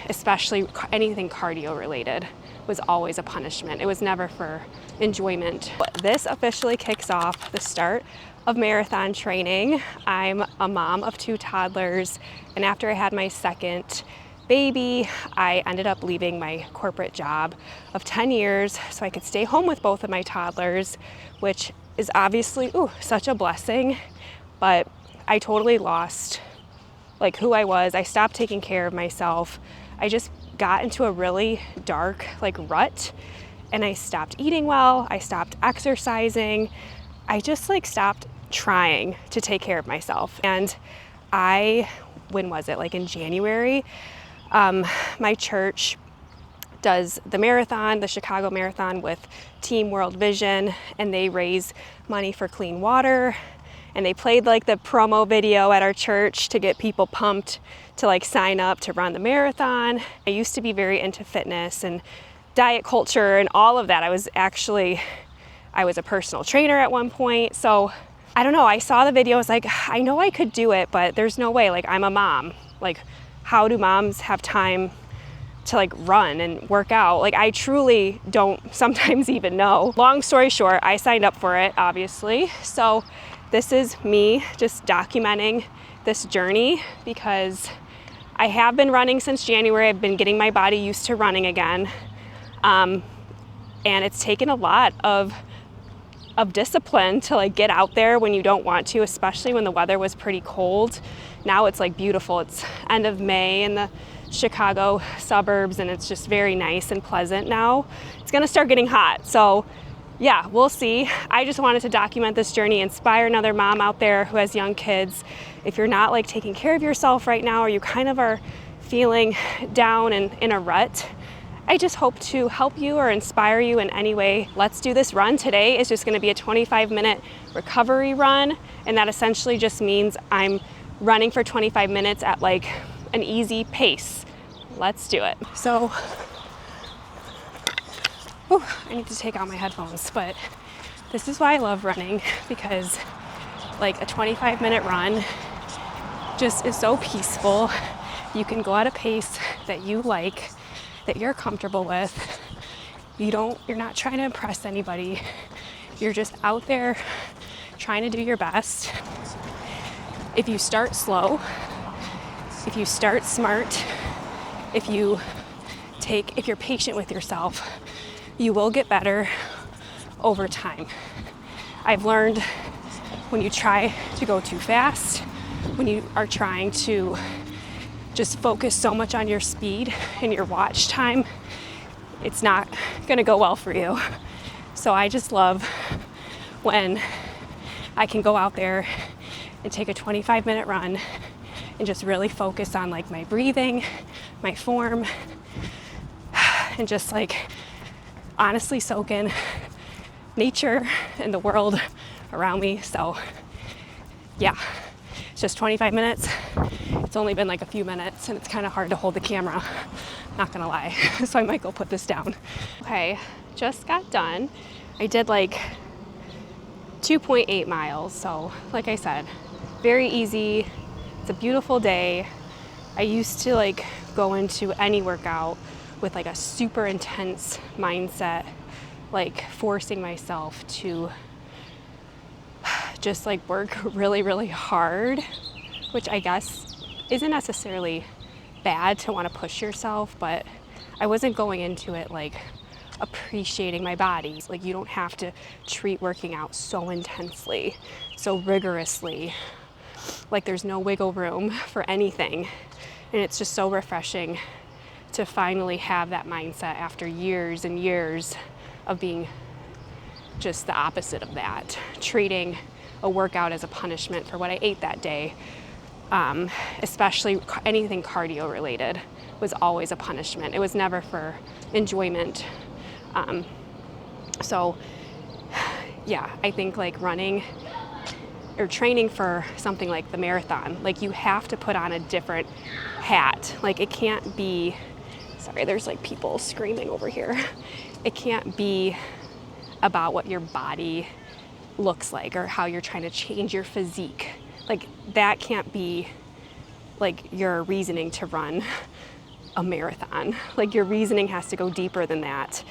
especially anything cardio related, was always a punishment. It was never for enjoyment. But this officially kicks off the start of marathon training. I'm a mom of 2 toddlers, and after I had my second baby, I ended up leaving my corporate job of 10 years so I could stay home with both of my toddlers, which is obviously such a blessing, but I totally lost like who I was. I stopped taking care of myself. I just got into a really dark rut, and I stopped eating well. I stopped exercising. I just stopped trying to take care of myself. And when was it? In January, my church does the marathon, the Chicago Marathon, with Team World Vision, and they raise money for clean water. And they played the promo video at our church to get people pumped to sign up to run the marathon. I used to be very into fitness and diet culture and all of that. I was a personal trainer at one point. So I don't know, I saw the video, I was like, I know I could do it, but there's no way. I'm a mom. How do moms have time to run and work out? I truly don't sometimes even know. Long story short, I signed up for it, obviously. So this is me just documenting this journey, because I have been running since January. I've been getting my body used to running again. And it's taken a lot of discipline to get out there when you don't want to, especially when the weather was pretty cold. Now it's beautiful. It's end of May in the Chicago suburbs, and it's just very nice and pleasant now. It's gonna start getting hot, so yeah, we'll see. I just wanted to document this journey, inspire another mom out there who has young kids. If you're not taking care of yourself right now, or you kind of are feeling down and in a rut, I just hope to help you or inspire you in any way. Let's do this run. Today is just gonna be a 25-minute recovery run, and that essentially just means I'm running for 25 minutes at an easy pace. Let's do it. So, I need to take out my headphones, but this is why I love running, because a 25-minute run just is so peaceful. You can go at a pace that you like, that you're comfortable with. You're not trying to impress anybody. You're just out there trying to do your best. If you start slow, if you start smart, if you're patient with yourself, you will get better over time. I've learned when you try to go too fast, when you are trying to just focus so much on your speed and your watch time, it's not gonna go well for you. So I just love when I can go out there and take a 25-minute run and just really focus on my breathing, my form, and just honestly soak in nature and the world around me. So yeah, it's just 25 minutes. It's only been a few minutes, and it's kind of hard to hold the camera, not gonna lie. So I might go put this down. Okay, just got done. I did 2.8 miles. So like I said, very easy. It's a beautiful day. I used to go into any workout with a super intense mindset, forcing myself to just work really, really hard, which I guess isn't necessarily bad to want to push yourself, but I wasn't going into it appreciating my body. You don't have to treat working out so intensely, so rigorously. There's no wiggle room for anything. And it's just so refreshing to finally have that mindset after years and years of being just the opposite of that, treating a workout as a punishment for what I ate that day. Especially anything cardio related was always a punishment. It was never for enjoyment. So yeah, I think running or training for something like the marathon, you have to put on a different hat. It can't be, sorry, there's people screaming over here. It can't be about what your body looks like or how you're trying to change your physique. That can't be your reasoning to run. a marathon. Like your reasoning has to go deeper than that.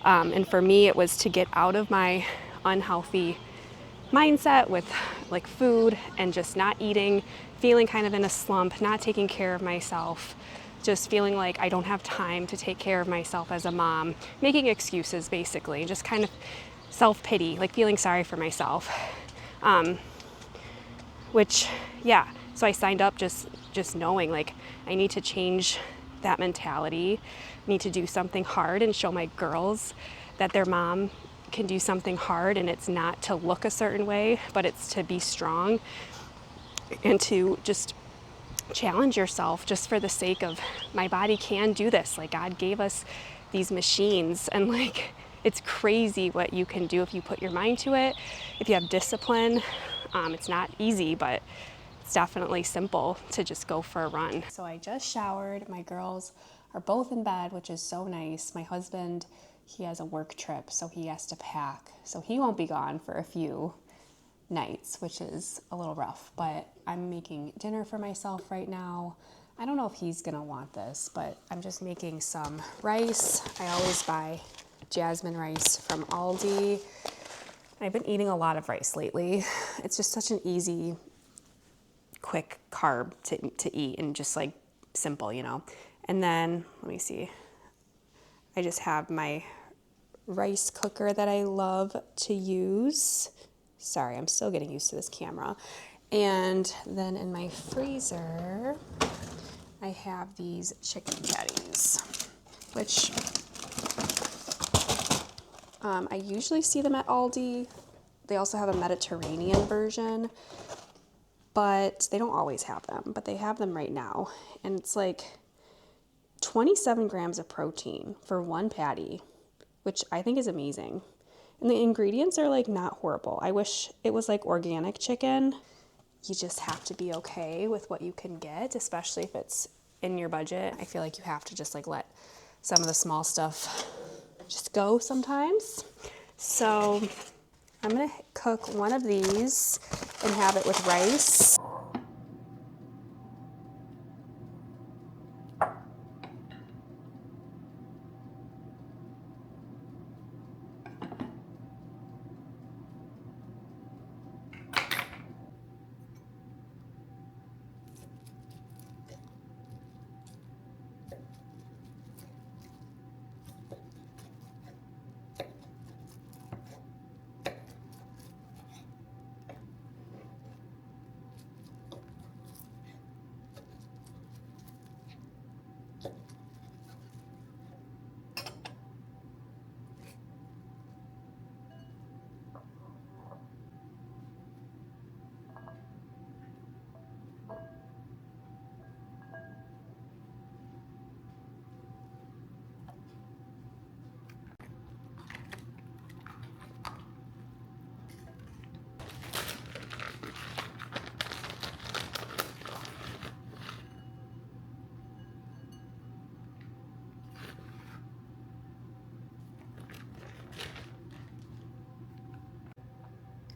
And for me, it was to get out of my unhealthy mindset with like food and just not eating, feeling kind of in a slump, not taking care of myself, just feeling like I don't have time to take care of myself as a mom, making excuses basically, just kind of self-pity, like feeling sorry for myself. Which, yeah, so I signed up just knowing like I need to change that mentality, need to do something hard and show my girls that their mom can do something hard, and it's not to look a certain way, but it's to be strong and to just challenge yourself just for the sake of my body can do this. Like God gave us these machines, and like it's crazy what you can do if you put your mind to it, if you have discipline. It's not easy, but it's definitely simple to just go for a run. So I just showered. My girls are both in bed, which is so nice. My husband, he has a work trip, so he has to pack. So he won't be gone for a few nights, which is a little rough, but I'm making dinner for myself right now. I don't know if he's gonna want this, but I'm just making some rice. I always buy jasmine rice from Aldi. I've been eating a lot of rice lately. It's just such an easy, quick carb to eat and just like simple, you know. And then, let me see. I just have my rice cooker that I love to use. Sorry, I'm still getting used to this camera. And then in my freezer, I have these chicken patties, which I usually see them at Aldi. They also have a Mediterranean version, but they don't always have them, but they have them right now. And it's like 27 grams of protein for one patty, which I think is amazing. And the ingredients are like not horrible. I wish it was like organic chicken. You just have to be okay with what you can get, especially if it's in your budget. I feel like you have to just like let some of the small stuff just go sometimes. So I'm gonna cook one of these and have it with rice.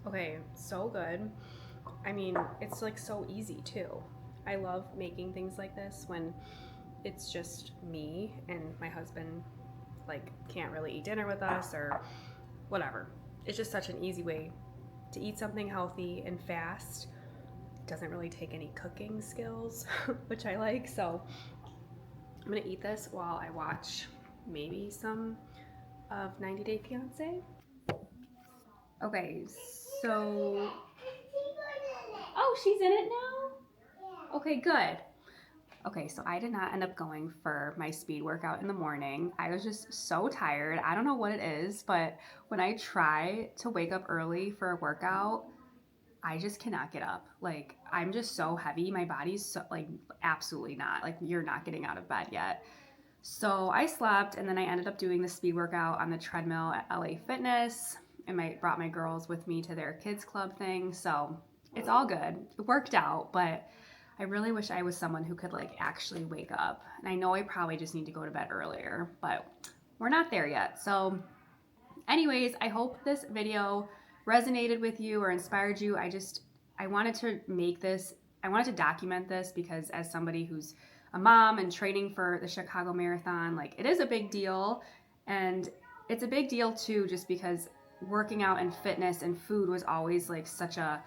Okay, so good. I mean, it's like so easy too. I love making things like this when it's just me and my husband like can't really eat dinner with us or whatever. It's just such an easy way to eat something healthy and fast. It doesn't really take any cooking skills, which I like. So I'm gonna eat this while I watch maybe some of 90 Day Fiancé. Okay, so oh, she's in it now? Okay, good. Okay, so I did not end up going for my speed workout in the morning. I was just so tired. I don't know what it is, but when I try to wake up early for a workout, I just cannot get up. Like, I'm just so heavy. My body's so, like, absolutely not. Like, you're not getting out of bed yet. So I slept, and then I ended up doing the speed workout on the treadmill at LA Fitness, and I brought my girls with me to their kids club thing. So it's all good. It worked out, but I really wish I was someone who could like actually wake up. And I know I probably just need to go to bed earlier, but we're not there yet. So anyways, I hope this video resonated with you or inspired you. I wanted to make this, I wanted to document this because as somebody who's a mom and training for the Chicago Marathon, like it is a big deal. And it's a big deal too, just because working out and fitness and food was always like such a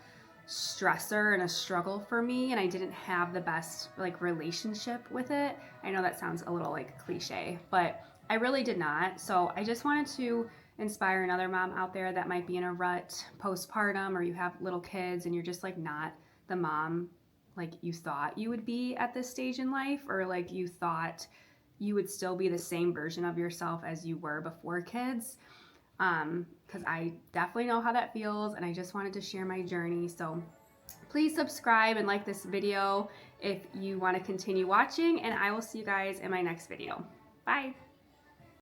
stressor and a struggle for me, and I didn't have the best like relationship with it. I know that sounds a little like cliche, but I really did not. So I just wanted to inspire another mom out there that might be in a rut postpartum, or you have little kids and you're just like not the mom like you thought you would be at this stage in life, or like you thought you would still be the same version of yourself as you were before kids. Because I definitely know how that feels, and I just wanted to share my journey. So please subscribe and like this video if you want to continue watching, and I will see you guys in my next video. Bye.